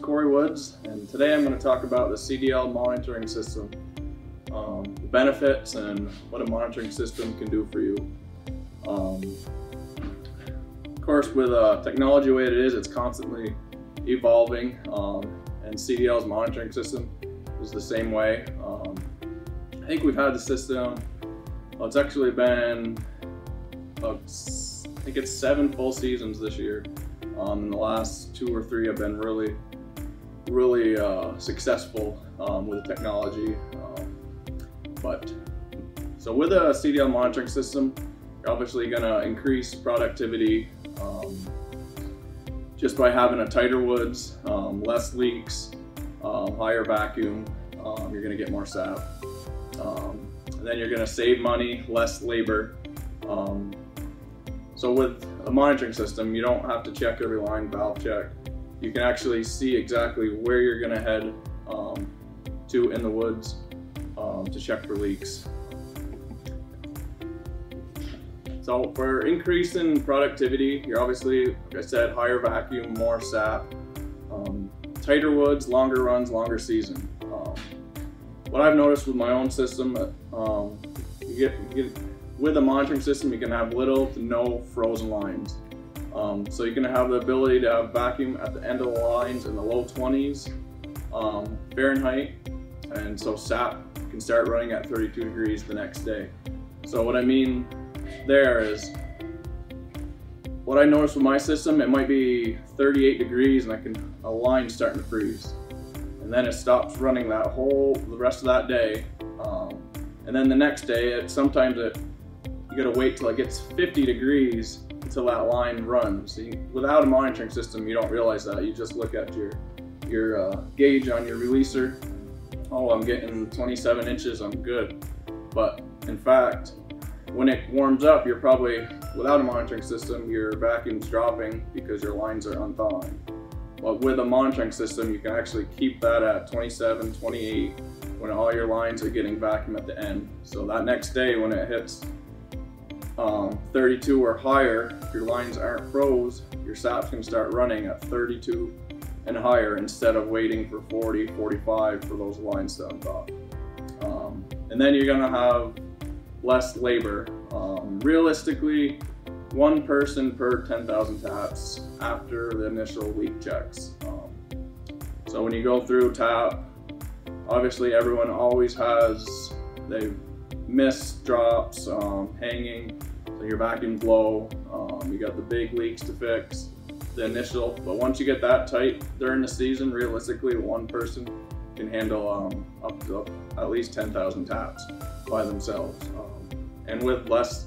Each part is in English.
Kory Woods, and today I'm going to talk about the CDL monitoring system, the benefits and what a monitoring system can do for you. Of course, with technology the way it is, it's constantly evolving, and CDL's monitoring system is the same way. I think we've had the system, well, it's actually been, I think it's 7 full seasons this year. And the last 2 or 3 have been really successful with the technology. So with a CDL monitoring system, you're obviously going to increase productivity just by having a tighter woods, less leaks, higher vacuum. You're going to get more sap. And then you're going to save money, less labor. So with a monitoring system, you don't have to check every line, valve check. You can actually see exactly where you're going to head to in the woods to check for leaks. So for increasing productivity, you're obviously, like I said, higher vacuum, more sap, tighter woods, longer runs, longer season. What I've noticed with my own system, with a monitoring system, you can have little to no frozen lines. So you can have the ability to have vacuum at the end of the lines in the low 20s Fahrenheit, and so sap can start running at 32 degrees the next day. So what I mean there is, what I noticed with my system, it might be 38 degrees and a line starting to freeze. And then it stops running the rest of that day. And then the next day, sometimes you gotta wait till it gets 50 degrees until that line runs. So without a monitoring system, you don't realize that. You just look at your gauge on your releaser. Oh, I'm getting 27 inches, I'm good. But in fact, when it warms up, you're probably, without a monitoring system, your vacuum's dropping because your lines are unthawing. But with a monitoring system, you can actually keep that at 27, 28 when all your lines are getting vacuum at the end. So that next day when it hits 32 or higher, if your lines aren't froze, your sap's can start running at 32 and higher instead of waiting for 40, 45 for those lines to unthaw. And then you're gonna have less labor. Realistically, 1 person per 10,000 taps after the initial leak checks. So when you go through tap, obviously everyone always has, they miss drops, hanging, so your vacuum's low, you got the big leaks to fix, the initial, but once you get that tight during the season, realistically 1 person can handle up to at least 10,000 taps by themselves. And with less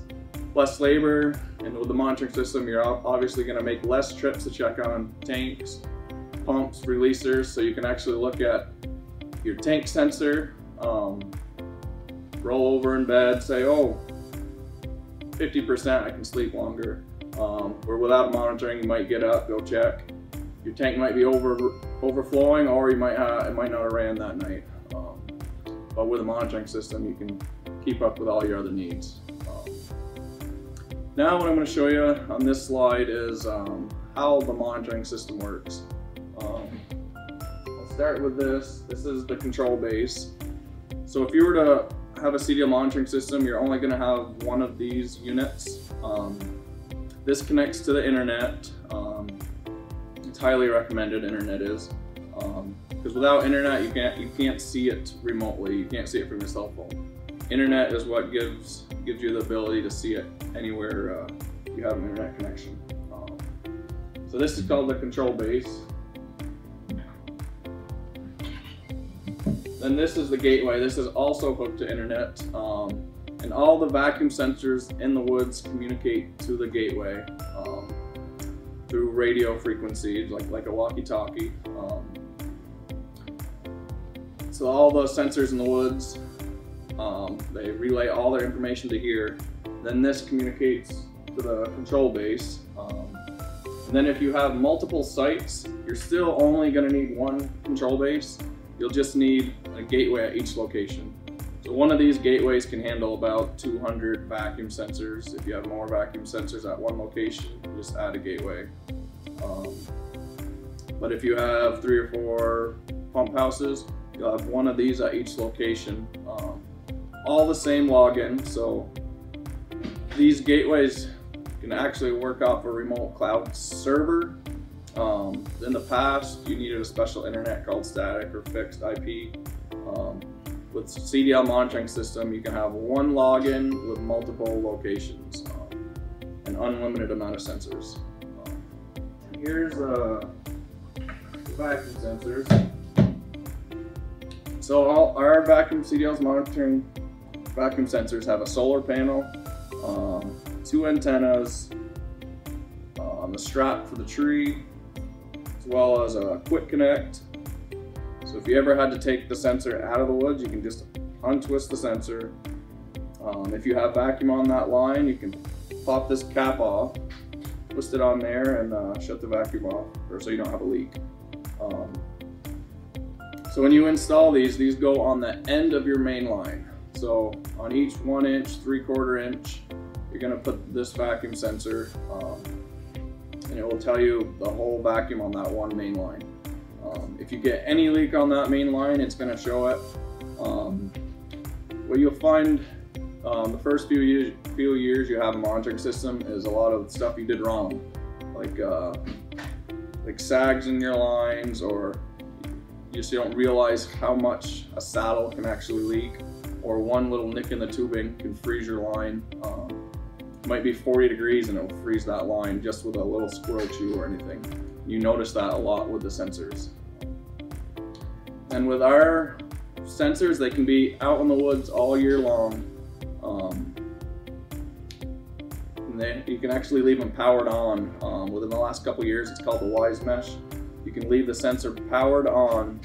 labor and with the monitoring system, you're obviously going to make less trips to check on tanks, pumps, releasers, so you can actually look at your tank sensor, roll over in bed, say, oh, 50%, I can sleep longer. Or without monitoring, you might get up, go check. Your tank might be overflowing, or it might not have ran that night. But with a monitoring system, you can keep up with all your other needs. Now what I'm going to show you on this slide is how the monitoring system works. I'll start with this. This is the control base. So if you were to have a CDL monitoring system, you're only going to have one of these units. This connects to the internet. It's highly recommended, internet is. Because without internet, you can't see it remotely. You can't see it from your cell phone. Internet is what gives you the ability to see it anywhere you have an internet connection. So this is called the control base. Then this is the gateway. This is also hooked to internet. And all the vacuum sensors in the woods communicate to the gateway through radio frequencies, like a walkie-talkie. So all the sensors in the woods, they relay all their information to here. Then this communicates to the control base. And then if you have multiple sites, you're still only going to need 1 control base. You'll just need a gateway at each location. So one of these gateways can handle about 200 vacuum sensors. If you have more vacuum sensors at one location, you just add a gateway. But if you have 3 or 4 pump houses, you'll have one of these at each location. All the same login, so these gateways can actually work off a remote cloud server. In the past, you needed a special internet called static or fixed IP. With CDL monitoring system, you can have one login with multiple locations, an unlimited amount of sensors. Here's the vacuum sensors. So all our vacuum CDLs monitoring vacuum sensors have a solar panel, 2 antennas, the strap for the tree, as well as a quick connect. So if you ever had to take the sensor out of the woods, you can just untwist the sensor. If you have vacuum on that line, you can pop this cap off, twist it on there, and shut the vacuum off, or so you don't have a leak. So when you install these go on the end of your main line. So on each 1 inch, 3/4 inch, you're going to put this vacuum sensor, and it will tell you the whole vacuum on that one main line. If you get any leak on that main line, it's going to show it. What you'll find the first few years you have a monitoring system is a lot of stuff you did wrong, like sags in your lines, or you just don't realize how much a saddle can actually leak, or one little nick in the tubing can freeze your line. It might be 40 degrees and it will freeze that line just with a little squirrel chew or anything. You notice that a lot with the sensors. And with our sensors, they can be out in the woods all year long. You can actually leave them powered on. Within the last couple years, it's called the Wise Mesh. You can leave the sensor powered on.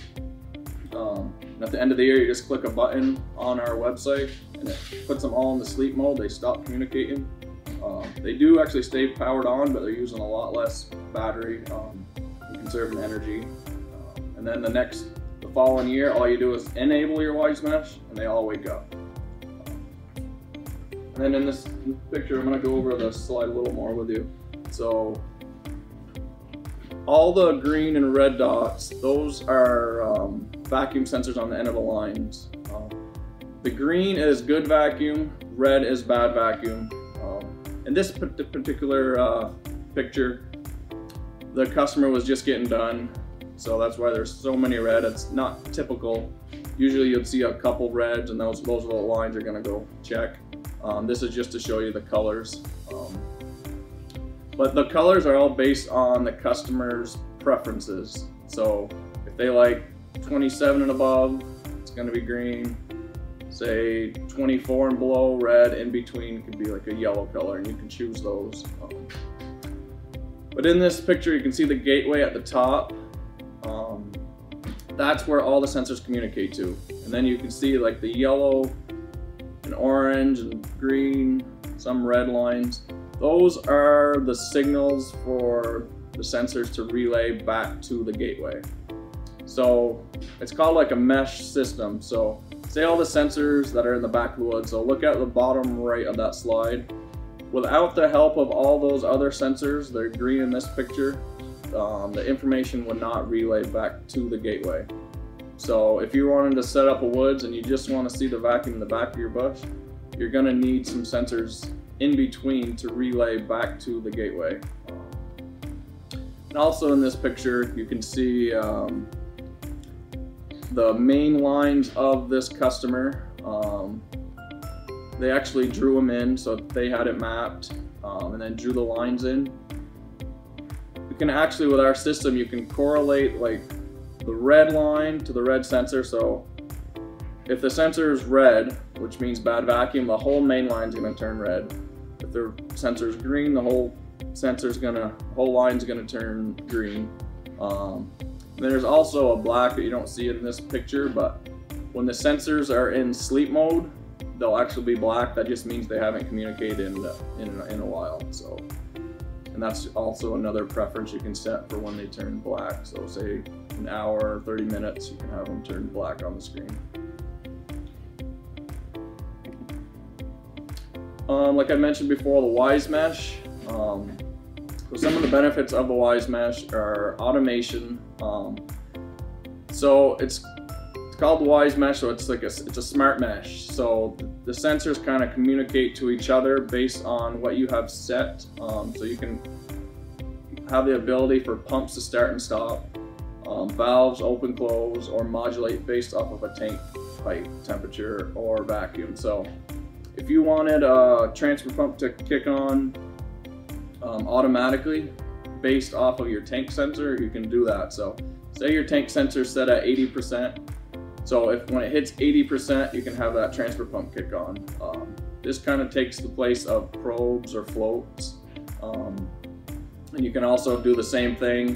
And at the end of the year, you just click a button on our website and it puts them all in the sleep mode. They stop communicating. They do actually stay powered on, but they're using a lot less battery and conserving energy. And then the following year, all you do is enable your Wise Mesh and they all wake up. And then in this picture, I'm going to go over the slide a little more with you. So all the green and red dots, those are vacuum sensors on the end of the lines. The green is good vacuum, red is bad vacuum. In this particular picture, the customer was just getting done, so that's why there's so many red. It's not typical. Usually you'd see a couple reds and those are the lines you're going to go check. This is just to show you the colors. But the colors are all based on the customer's preferences. So if they like 27 and above, it's going to be green. Say 24 and below, red. In between could be like a yellow color, and you can choose those. But in this picture, you can see the gateway at the top. That's where all the sensors communicate to. And then you can see like the yellow and orange and green, some red lines. Those are the signals for the sensors to relay back to the gateway. So it's called like a mesh system. So say all the sensors that are in the back of the woods. So look at the bottom right of that slide. Without the help of all those other sensors, they're green in this picture, the information would not relay back to the gateway. So if you wanted to set up a woods and you just want to see the vacuum in the back of your bush, you're going to need some sensors in between to relay back to the gateway. And also in this picture, you can see the main lines of this customer. They actually drew them in, so they had it mapped, and then drew the lines in. You can actually, with our system, you can correlate like the red line to the red sensor. So if the sensor is red, which means bad vacuum, the whole main line is going to turn red. If the sensor is green, the whole line's going to turn green. There's also a black that you don't see in this picture, but when the sensors are in sleep mode, they'll actually be black. That just means they haven't communicated in a while. So, and that's also another preference you can set for when they turn black. So say an hour, 30 minutes, you can have them turn black on the screen. Like I mentioned before, the Wise Mesh. So some of the benefits of a wise mesh are automation. So it's called wise mesh, so it's a smart mesh. So the sensors kind of communicate to each other based on what you have set. So you can have the ability for pumps to start and stop, valves open, close, or modulate based off of a tank height, temperature, or vacuum. So if you wanted a transfer pump to kick on automatically based off of your tank sensor, you can do that. So say your tank sensor is set at 80%. So when it hits 80%, you can have that transfer pump kick on. This kind of takes the place of probes or floats. And you can also do the same thing.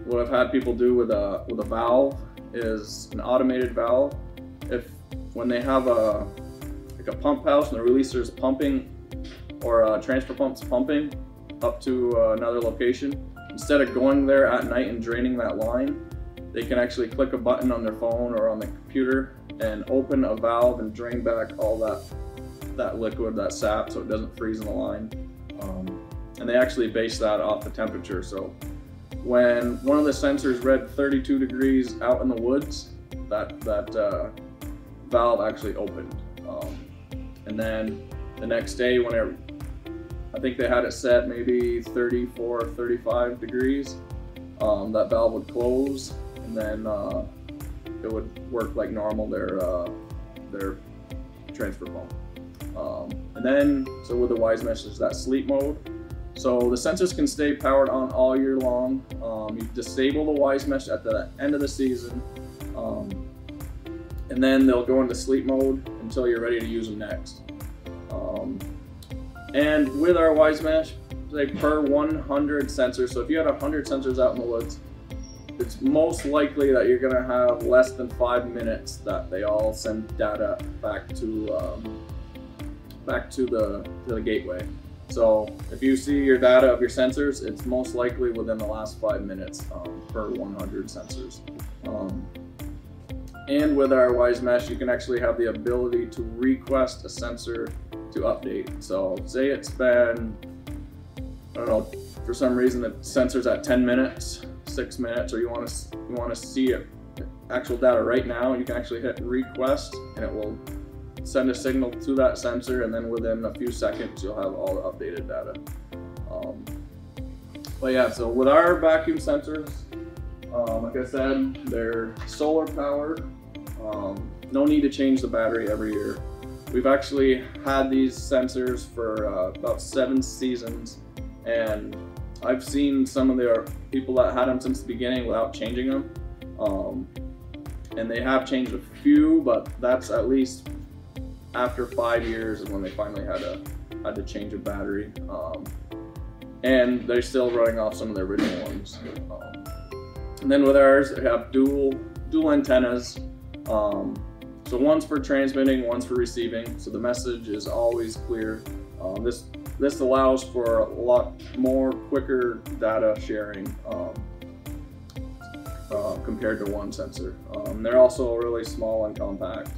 What I've had people do with a valve is an automated valve. When they have a pump house and the releaser is pumping, or a transfer pump's pumping up to another location, instead of going there at night and draining that line, they can actually click a button on their phone or on the computer and open a valve and drain back all that liquid, that sap, so it doesn't freeze in the line. And they actually base that off the temperature. So when one of the sensors read 32 degrees out in the woods, that valve actually opened. And then the next day, I think they had it set maybe 34, 35 degrees, that valve would close, and then it would work like normal, their transfer pump. And then, so with the wise mesh, there's that sleep mode. So the sensors can stay powered on all year long. You disable the wise mesh at the end of the season, and then they'll go into sleep mode until you're ready to use them next. And with our wise mesh, say per 100 sensors, so if you had 100 sensors out in the woods, it's most likely that you're going to have less than 5 minutes that they all send data back to the gateway. So if you see your data of your sensors, it's most likely within the last 5 minutes per 100 sensors. And with our wise mesh, you can actually have the ability to request a sensor to update. So say it's been, I don't know, for some reason the sensor's at 10 minutes, 6 minutes, or you want to see it, actual data right now, you can actually hit request and it will send a signal to that sensor, and then within a few seconds you'll have all the updated data. But yeah, so with our vacuum sensors, like I said, they're solar powered. No need to change the battery every year. We've actually had these sensors for about 7 seasons, and I've seen some of the people that had them since the beginning without changing them. And they have changed a few, but that's at least after 5 years is when they finally had to change a battery. And they're still running off some of the original ones. And then with ours, they have dual antennas. So one's for transmitting, one's for receiving, so the message is always clear. This allows for a lot more quicker data sharing compared to one sensor. They're also really small and compact.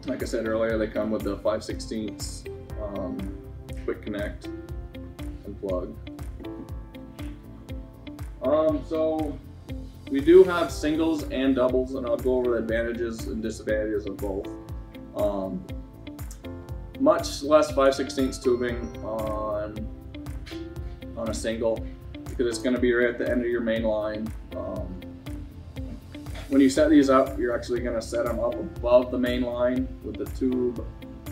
Like I said earlier, they come with the 5/16 quick connect and plug. So we do have singles and doubles, and I'll go over the advantages and disadvantages of both. Much less 5/16 tubing on a single, because it's going to be right at the end of your main line. When you set these up, you're actually going to set them up above the main line with the tube,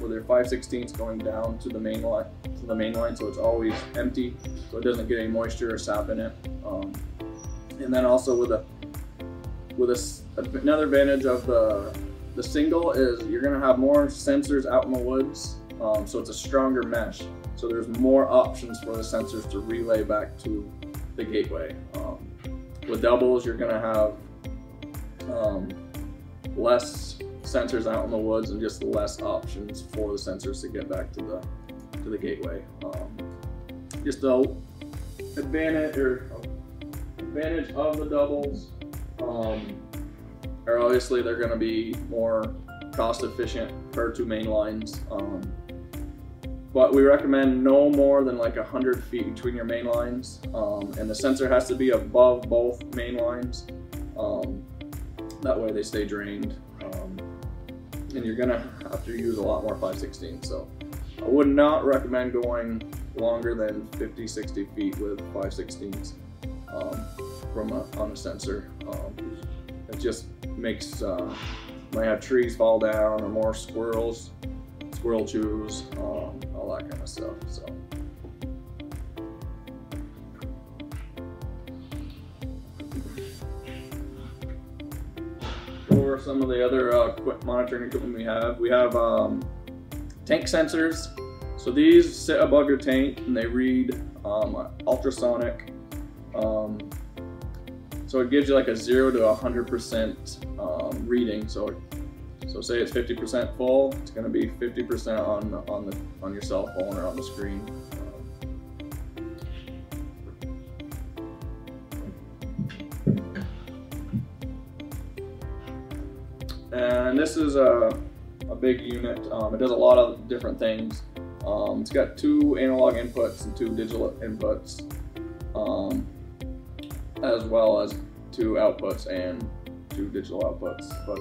with their 5/16 going down to the main line, so it's always empty, so it doesn't get any moisture or sap in it. And then also another advantage of the single is you're going to have more sensors out in the woods, so it's a stronger mesh. So there's more options for the sensors to relay back to the gateway. With doubles, you're going to have less sensors out in the woods and just less options for the sensors to get back to the gateway. Just the advantage of the doubles are obviously they're going to be more cost efficient per 2 main lines. but we recommend no more than like 100 feet between your main lines, and the sensor has to be above both main lines. That way they stay drained, and you're gonna have to use a lot more 5/16. So I would not recommend going longer than 50-60 feet with 5/16 on a sensor. It just makes might have trees fall down or more squirrel chews, all that kind of stuff. So. For some of the other monitoring equipment we have tank sensors. So these sit above your tank and they read ultrasonic. So it gives you like a 0 to 100% reading. So say it's 50% full, it's going to be 50% on your cell phone or on the screen. And this is a big unit. It does a lot of different things. It's got 2 analog inputs and 2 digital inputs, as well as 2 outputs and 2 digital outputs. But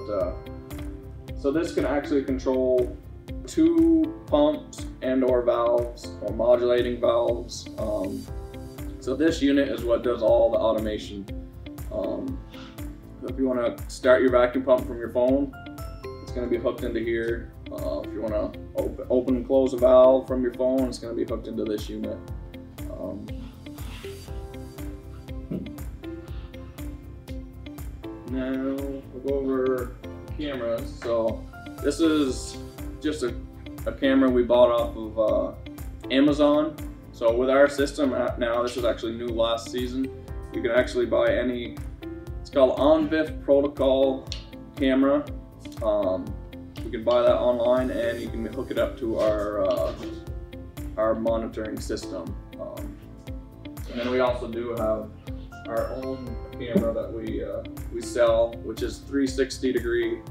so this can actually control 2 pumps and/or valves, or modulating valves. So this unit is what does all the automation. If you want to start your vacuum pump from your phone, it's going to be hooked into here. If you want to open and close a valve from your phone, it's going to be hooked into this unit. Now we'll go over cameras. So this is just a camera we bought off of Amazon. So with our system now, this is actually new last season. You can actually buy any. It's called OnVIF protocol camera. You can buy that online, and you can hook it up to our monitoring system. And then we also do have our own camera that we sell, which is 360 degree.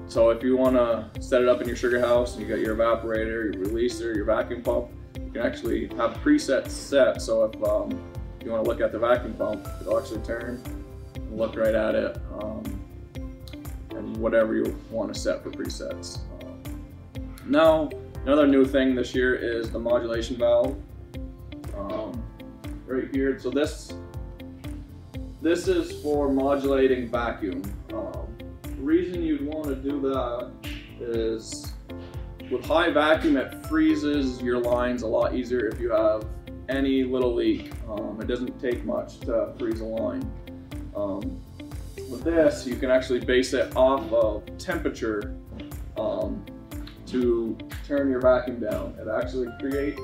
So if you want to set it up in your sugar house, and you got your evaporator, your releaser, your vacuum pump, you can actually have presets set. So if you want to look at the vacuum pump, it'll actually turn and look right at it, and whatever you want to set for presets. Now, another new thing this year is the modulation valve. Right here. So this is for modulating vacuum. The reason you'd want to do that is with high vacuum, it freezes your lines a lot easier if you have any little leak. It doesn't take much to freeze a line. With this, you can actually base it off of temperature to turn your vacuum down. It actually creates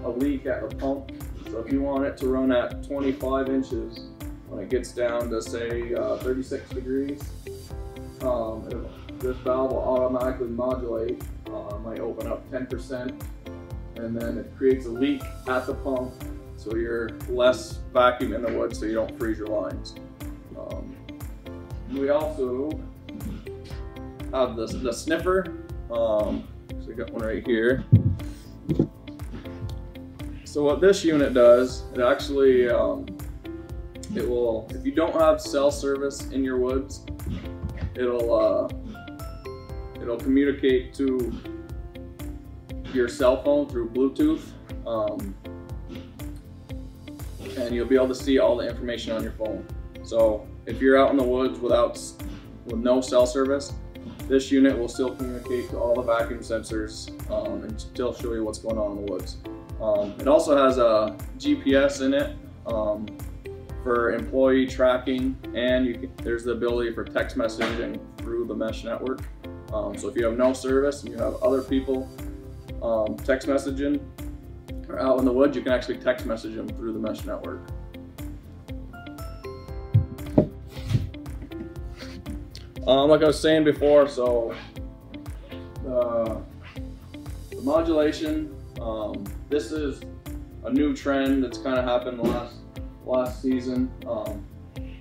a leak at the pump. So if you want it to run at 25 inches, when it gets down to say 36 degrees, this valve will automatically modulate. Might open up 10%, and then it creates a leak at the pump, so you're less vacuum in the wood, so you don't freeze your lines. We also have the sniffer. So we got one right here. So what this unit does, it actually it will, if you don't have cell service in your woods, it'll communicate to your cell phone through Bluetooth, and you'll be able to see all the information on your phone. So if you're out in the woods with no cell service, this unit will still communicate to all the vacuum sensors and still show you what's going on in the woods. It also has a GPS in it for employee tracking, and there's the ability for text messaging through the mesh network. So if you have no service and you have other people text messaging or out in the woods, you can actually text message them through the mesh network. Like I was saying before, so the modulation, this is a new trend that's kind of happened last season.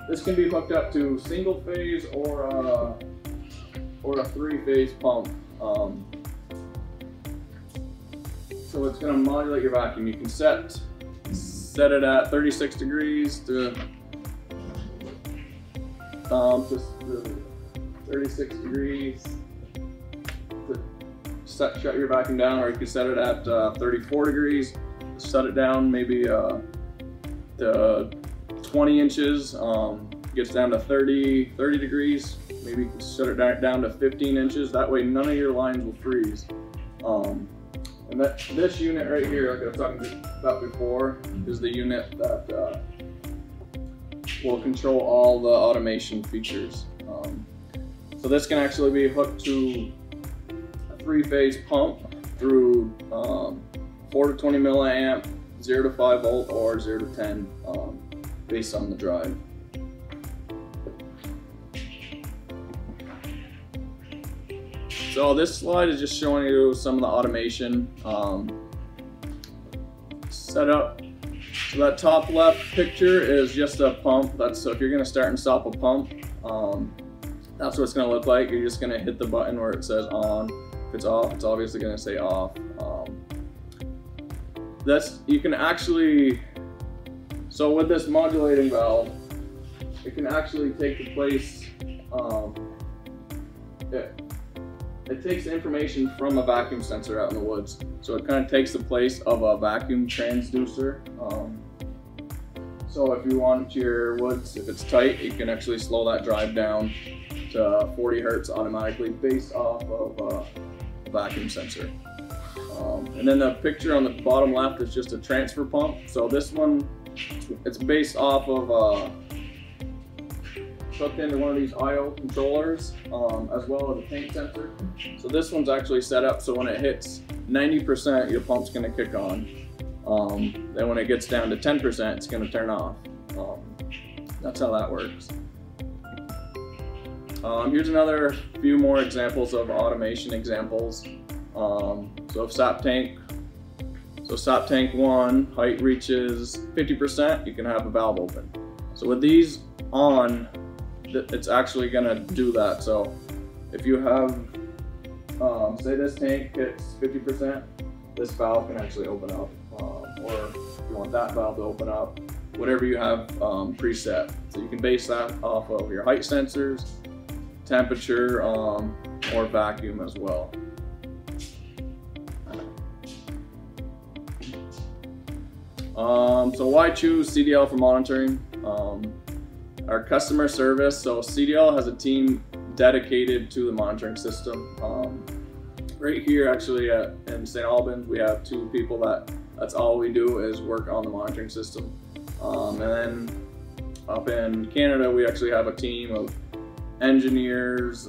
This can be hooked up to single phase or a 3-phase pump. So it's going to modulate your vacuum. You can set it at 36 degrees to just 36 degrees to shut your vacuum down, or you can set it at 34 degrees, shut it down maybe to 20 inches, gets down to 30 degrees, maybe you can shut it down to 15 inches, that way none of your lines will freeze. And this unit right here, like I was talking about before, is the unit that will control all the automation features. So this can actually be hooked to a 3-phase pump through 4 to 20 milliamp, 0 to 5 volt, or 0 to 10 based on the drive. So this slide is just showing you some of the automation setup. So that top left picture is just a pump. So if you're going to start and stop a pump, that's what it's going to look like. You're just going to hit the button where it says on. If it's off, it's obviously going to say off. You can actually, so with this modulating valve, it can actually take the place, it takes information from a vacuum sensor out in the woods. So it kind of takes the place of a vacuum transducer. So if you want your woods, if it's tight, you can actually slow that drive down to 40 hertz automatically based off of a vacuum sensor. And then the picture on the bottom left is just a transfer pump. So this one, it's based off of hooked into one of these I/O controllers, as well as a tank sensor. So this one's actually set up so when it hits 90%, your pump's going to kick on. Then when it gets down to 10%, it's going to turn off. That's how that works. Here's another few more examples of automation examples. So if SAP tank 1 height reaches 50%, you can have a valve open. So with these on, it's actually going to do that. So if you have, say this tank hits 50%, this valve can actually open up. Or if you want that valve to open up, whatever you have preset. So you can base that off of your height sensors, temperature, or vacuum as well. So why choose CDL for monitoring? Our customer service, so CDL has a team dedicated to the monitoring system. Right here actually in St. Albans, we have 2 people that's all we do is work on the monitoring system. And then up in Canada, we actually have a team of engineers,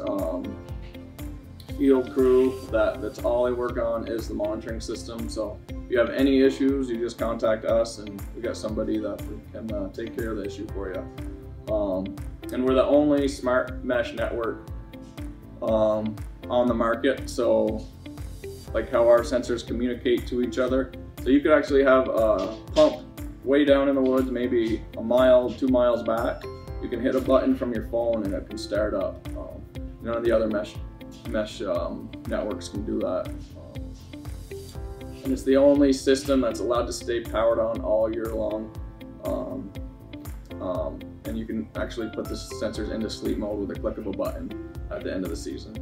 field crew, that's all they work on is the monitoring system. So if you have any issues, you just contact us and we got somebody that can take care of the issue for you. And we're the only smart mesh network on the market, so like how our sensors communicate to each other. So you could actually have a pump way down in the woods, maybe a mile, 2 miles back. You can hit a button from your phone and it can start up. None of the other mesh networks can do that. And it's the only system that's allowed to stay powered on all year long. And you can actually put the sensors into sleep mode with a click of a button at the end of the season.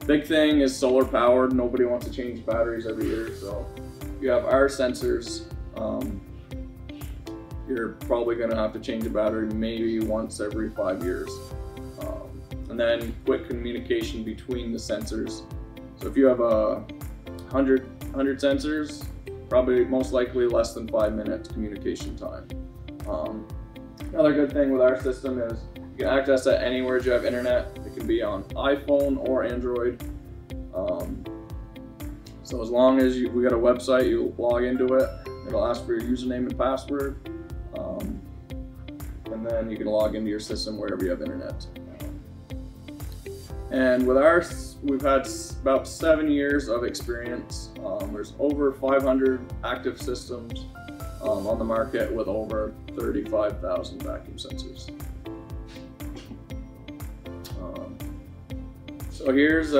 Big thing is solar powered. Nobody wants to change batteries every year, so if you have our sensors, you're probably going to have to change a battery maybe once every 5 years. And then quick communication between the sensors. So if you have 100 sensors, probably most likely less than 5 minutes communication time. Another good thing with our system is you can access it anywhere you have internet. It can be on iPhone or Android. So as long as we got a website, you log into it, it'll ask for your username and password. And then you can log into your system wherever you have internet. And with ours, we've had about 7 years of experience. There's over 500 active systems on the market with over 35,000 vacuum sensors. So here's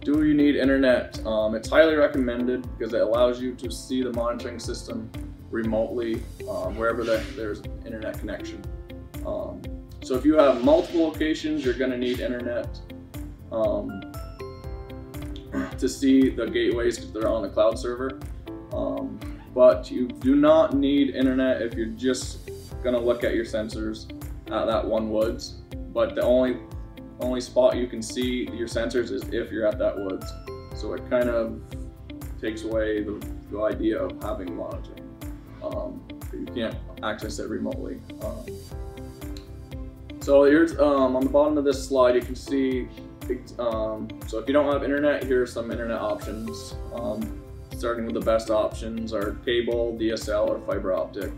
Do you need internet? It's highly recommended because it allows you to see the monitoring system remotely wherever there's internet connection. So if you have multiple locations, you're going to need internet to see the gateways because they're on the cloud server. But you do not need internet if you're just going to look at your sensors at that one woods. But the only spot you can see your sensors is if you're at that woods. So it kind of takes away the idea of having monitoring. You can't access it remotely. So here's on the bottom of this slide you can see, so if you don't have internet, here are some internet options. Starting with the best options are cable, DSL, or fiber optic.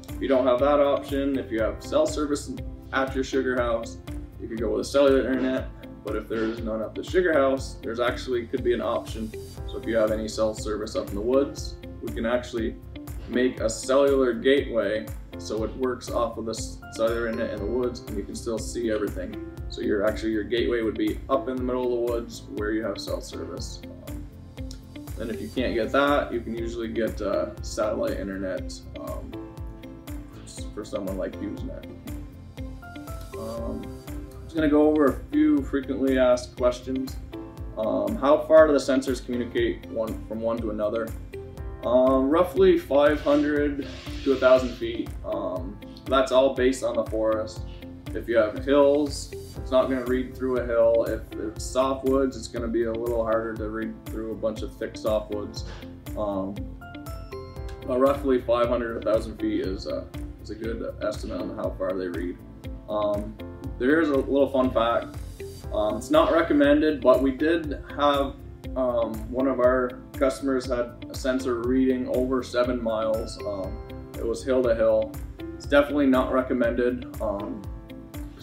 If you don't have that option, if you have cell service at your sugar house, you could go with a cellular internet. But if there is none at the sugar house, there's actually could be an option. So if you have any cell service up in the woods, we can actually make a cellular gateway so it works off of the cellular internet in the woods and you can still see everything. So your gateway would be up in the middle of the woods where you have cell service. Then if you can't get that, you can usually get satellite internet for someone like Usenet. I'm just going to go over a few frequently asked questions. How far do the sensors communicate from one to another? Roughly 500 to 1,000 feet. That's all based on the forest. If you have hills, it's not going to read through a hill. If it's softwoods, it's going to be a little harder to read through a bunch of thick softwoods. But roughly 500 to 1,000 feet is a good estimate on how far they read. There is a little fun fact. It's not recommended, but we did have one of our customers had a sensor reading over 7 miles. It was hill to hill. It's definitely not recommended.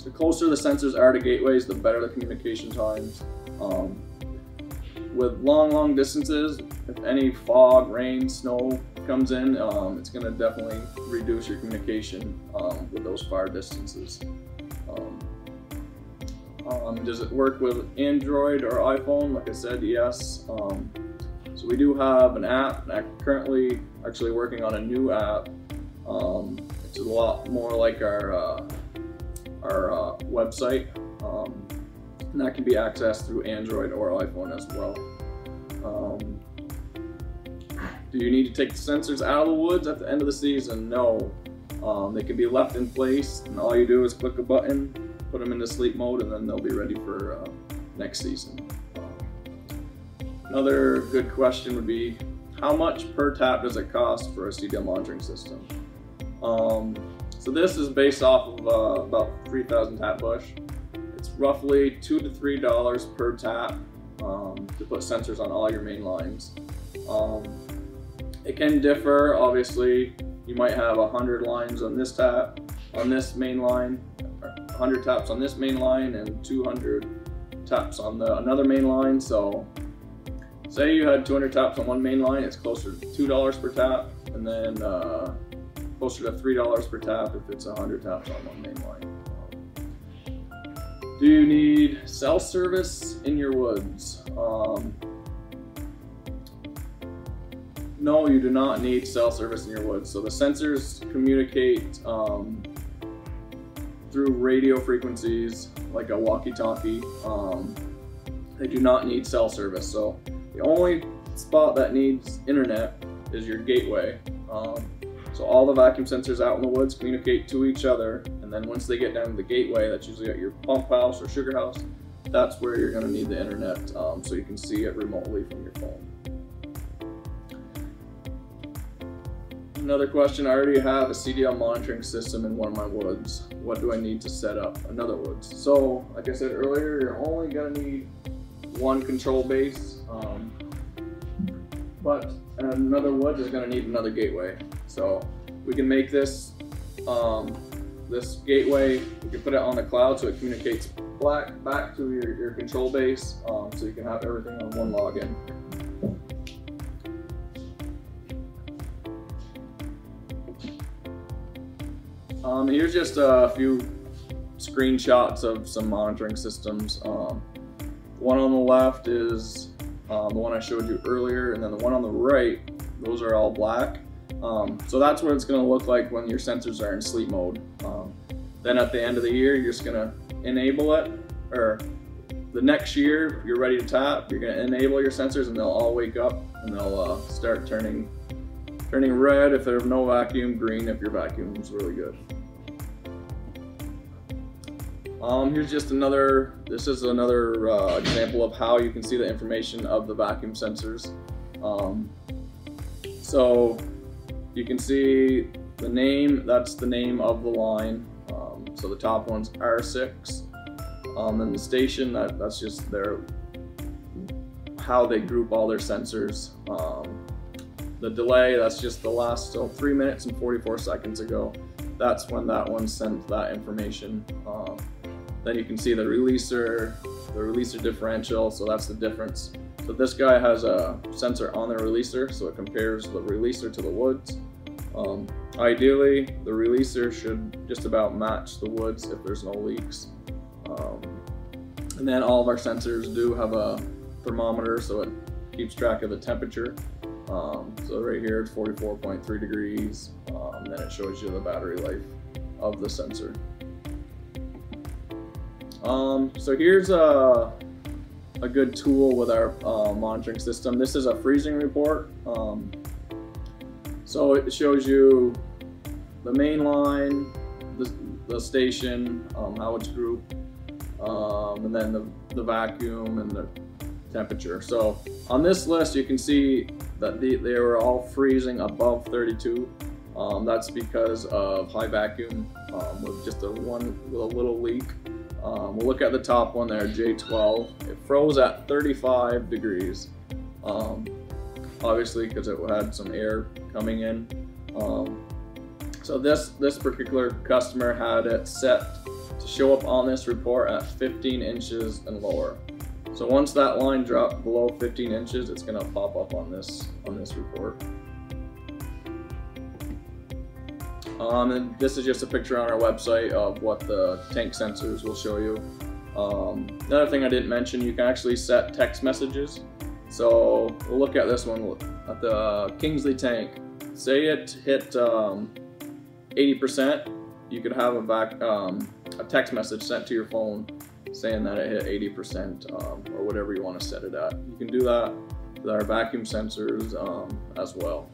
The closer the sensors are to gateways, the better the communication times. With long distances, if any fog, rain, snow comes in, it's going to definitely reduce your communication with those far distances. Does it work with Android or iPhone? Like I said, yes. So we do have an app, and I'm currently actually working on a new app. It's a lot more like our website, and that can be accessed through Android or iPhone as well. Do you need to take the sensors out of the woods at the end of the season? No. They can be left in place, and all you do is click a button, put them into sleep mode, and then they'll be ready for next season. Another good question would be, how much per tap does it cost for a CDL monitoring system? So this is based off of about 3,000 tap bush. It's roughly $2 to $3 per tap to put sensors on all your main lines. It can differ, obviously. You might have 100 lines on this tap, on this main line, 100 taps on this main line, and 200 taps on another main line. So say you had 200 taps on one main line, it's closer to $2 per tap, and then closer to $3 per tap if it's 100 taps on one main line. Do you need cell service in your woods? No, you do not need cell service in your woods. So the sensors communicate through radio frequencies like a walkie-talkie. They do not need cell service. So the only spot that needs internet is your gateway. So all the vacuum sensors out in the woods communicate to each other, and then once they get down to the gateway, that's usually at your pump house or sugar house, that's where you're going to need the internet, so you can see it remotely from your phone. Another question, I already have a CDL monitoring system in one of my woods. What do I need to set up another woods? So, like I said earlier, you're only going to need one control base, but another wood is going to need another gateway. So we can make this this gateway, we can put it on the cloud so it communicates back to your control base, so you can have everything on one login. Here's just a few screenshots of some monitoring systems. one on the left is the one I showed you earlier, and then the one on the right, those are all black. So that's what it's going to look like when your sensors are in sleep mode. Then at the end of the year, you're just going to enable it, or the next year, if you're ready to tap, you're going to enable your sensors and they'll all wake up and they'll start turning red if there's no vacuum, green if your vacuum is really good. Here's just another, this is another example of how you can see the information of the vacuum sensors. So you can see the name, that's the name of the line. So the top one's R6. And the station, that's just how they group all their sensors. The delay, that's just the last, so 3 minutes and 44 seconds ago. That's when that one sent that information. Then you can see the releaser differential, so that's the difference. So this guy has a sensor on the releaser, so it compares the releaser to the woods. Ideally, the releaser should just about match the woods if there's no leaks. And then all of our sensors do have a thermometer, so it keeps track of the temperature. So right here it's 44.3 degrees, and then it shows you the battery life of the sensor. So here's a good tool with our monitoring system. This is a freezing report. So it shows you the main line, the station, how it's grouped, and then the vacuum and the temperature. So on this list you can see that they were all freezing above 32. That's because of high vacuum with just a little leak. We'll look at the top one there, J12. It froze at 35 degrees. Obviously because it had some air coming in. So this particular customer had it set to show up on this report at 15 inches and lower. So once that line dropped below 15 inches, it's going to pop up on this report. And this is just a picture on our website of what the tank sensors will show you. Another thing I didn't mention, you can actually set text messages. So we'll look at this one at the Kingsley tank. Say it hit 80%, you could have a text message sent to your phone saying that it hit 80% or whatever you want to set it at. You can do that with our vacuum sensors as well.